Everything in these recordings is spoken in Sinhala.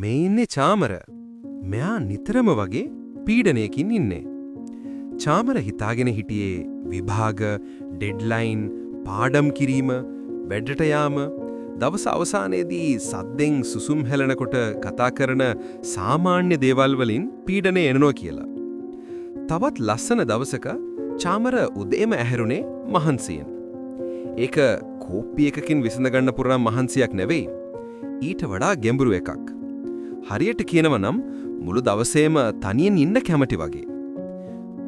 මේ ඉන්නේ චාමර. මෙයා නිතරම වගේ පීඩනයකින් ඉන්නේ. චාමර හිතාගෙන හිටියේ විභාග, ඩෙඩ්ලයින්, පාඩම් කිරීම, වැඩට යාම, දවස අවසානයේදී සද්දෙන් සුසුම් හැලෙනකොට කතා කරන සාමාන්‍ය දේවල් වලින් පීඩනය එනවා කියලා. තවත් ලස්සන දවසක චාමර උදේම ඇහැරුණේ මහන්සියෙන්. ඒක කෝප්පි එකකින් විසඳගන්න පුරා මහන්සියක් නෙවෙයි. ඊට වඩා ගැඹුරු එකක්. හරියට කියනවා නම් මුළු දවසේම තනියෙන් ඉන්න කැමති වගේ.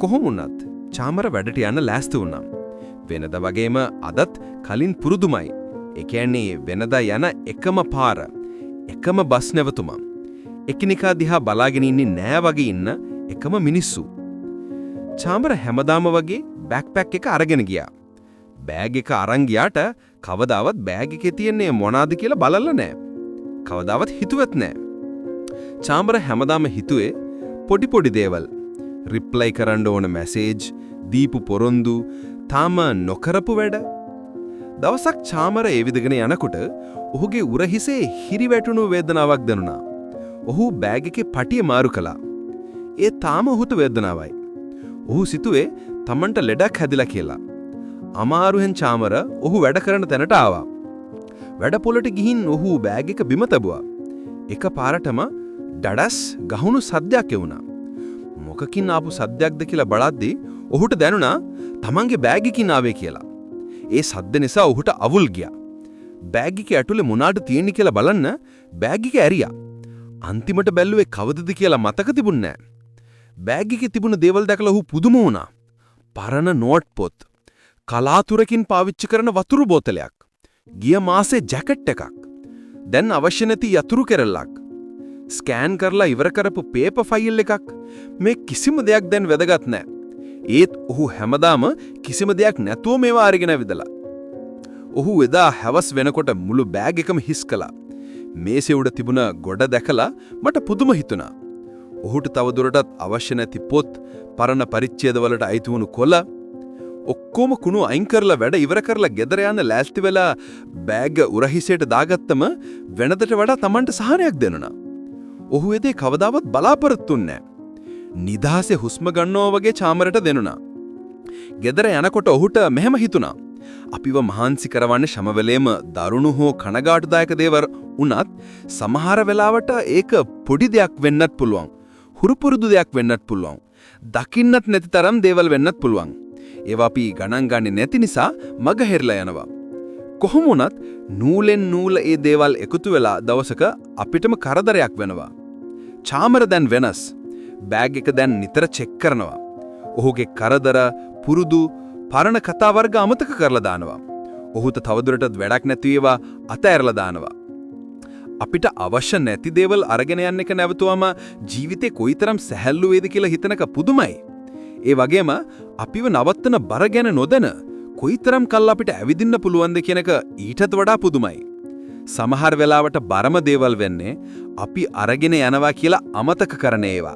කොහොම වුණත් චාමර වැඩට යන්න ලෑස්ති වුණා. වෙනදා වගේම අදත් කලින් පුරුදුමයි. ඒ කියන්නේ වෙනදා යන එකම පාර, එකම බස් නැවතුම. එකිනෙකා දිහා බලාගෙන ඉන්නේ නෑ වගේ ඉන්න එකම මිනිස්සු. චාමර හැමදාම වගේ බෑක්පැක් එක අරගෙන ගියා. බෑග් එක අරන් ගියාට කවදාවත් බෑග් එකේ තියෙන්නේ මොනවාද කියලා බලලා නෑ. කවදාවත් හිතුවත් නෑ. චාමර හැමදාම හිතුවේ පොඩි පොඩි දේවල්. රිප්ලයි කරන්න ඕන මැසේජ්, දීපු පොරොන්දු, තාම නොකරපු වැඩ. දවසක් චාමර ඒ විදිහගෙන යනකොට ඔහුගේ උරහිසේ හිරිවැටුණු වේදනාවක් දැනුණා. ඔහු බෑග් එකේ පටිය මාරු කළා. ඒ තාම ඔහුට වේදනාවයි. ඔහු සිතුවේ තමන්ට ලෙඩක් හැදිලා කියලා. අමාරුවෙන් චාමර ඔහු වැඩ කරන තැනට ආවා. වැඩ පොළට ගිහින් ඔහු බෑග් එක බිම තබුවා. එකපාරටම ඩඩස් ගහුණු සද්දයක් එවුණා. මොකකින් ආපු සද්දයක්ද කියලා බලද්දී ඔහුට දැනුණා තමන්ගේ බෑග් එකකින් ආවේ කියලා. ඒ සද්ද නිසා ඔහුට අවුල් ගියා. බෑග් එකේ ඇතුලේ මොනවාද තියෙන්නේ කියලා බලන්න බෑග් එක ඇරියා. අන්තිමට බැලුවේ කවදද කියලා මතක තිබුණේ නැහැ. බෑග් එකේ තිබුණ දේවල් දැකලා ඔහු පුදුම වුණා. පරණ නෝට් පොත්, කලාතුරකින් පාවිච්චි කරන වතුරු බෝතලයක්, ගිය මාසේ ජැකට් එකක්, දැන් අවශ්‍ය නැති යතුරු කෙරල්ලක්, ස්කෑන් කරලා ඉවර කරපු පේපර් ෆයිල් එකක්. මේ කිසිම දෙයක් දැන් වැදගත් නැහැ. ඒත් ඔහු හැමදාම කිසිම දෙයක් නැතුව මේවා අරගෙන ඇවිදලා. ඔහු එදා හැවස් වෙනකොට මුළු බෑග් එකම හිස් කළා. මේසේ උඩ තිබුණ ගොඩ දැකලා මට පුදුම හිතුණා. ඔහුට තවදුරටත් අවශ්‍ය නැති පොත්, පරණ පරිච්ඡේදවලට අයිති වුණු කොළ ඔක්කොම කුණු අයින් කරලා වැඩ ඉවර කරලා ගෙදර යන්න ලෑස්ති වෙලා බෑග් උරහිසේට දාගත්තම වෙනදට වඩා Tamanට සහනයක් දැනුණා. ඔහු එදේ කවදාවත් බලාපොරොත්තු වෙන්නේ නැහැ. නිදාසේ හුස්ම ගන්නවා වගේ චාමරට දැනුණා. ගෙදර යනකොට ඔහුට මෙහෙම හිතුණා. අපිව මහන්සි කරවන්නේ හැමවෙලේම දරුණු හෝ කනගාටුදායක දේවල් වුණත් සමහර වෙලාවට ඒක පොඩි දෙයක් වෙන්නත් පුළුවන්. හුරුපුරුදු දෙයක් වෙන්නත් පුළුවන්. දකින්නත් නැති තරම් දේවල් වෙන්නත් පුළුවන්. ඒවා අපි ගණන් ගන්නේ නැති නිසා මග හැරලා යනවා. කොහොම වුණත් නූලෙන් නූල ඒ දේවල් එකතු වෙලා දවසක අපිටම කරදරයක් වෙනවා. චාමර දැන් වෙනස්. බෑග් එක දැන් නිතර චෙක් කරනවා. ඔහුගේ කරදර, පුරුදු, පරණ කතා වර්ග අමතක කරලා දානවා. ඔහුට තවදුරටත් වැඩක් නැති ඒවා අතහැරලා දානවා. අපිට අවශ්‍ය නැති දේවල් අරගෙන යන්න එක නැවතුවම ජීවිතේ කොයිතරම් සැහැල්ලු වේද කියලා හිතනක පුදුමයි. ඒ වගේම අපිව නවත්තන බර ගැන නොදැන කොයිතරම් කල් අපිට ඇවිදින්න පුළුවන්ද කියන එක ඊටත් වඩා පුදුමයි. සමහර වෙලාවට බරම දේවල් වෙන්නේ අපි අරගෙන යනවා කියලා අමතක කරන ඒවා.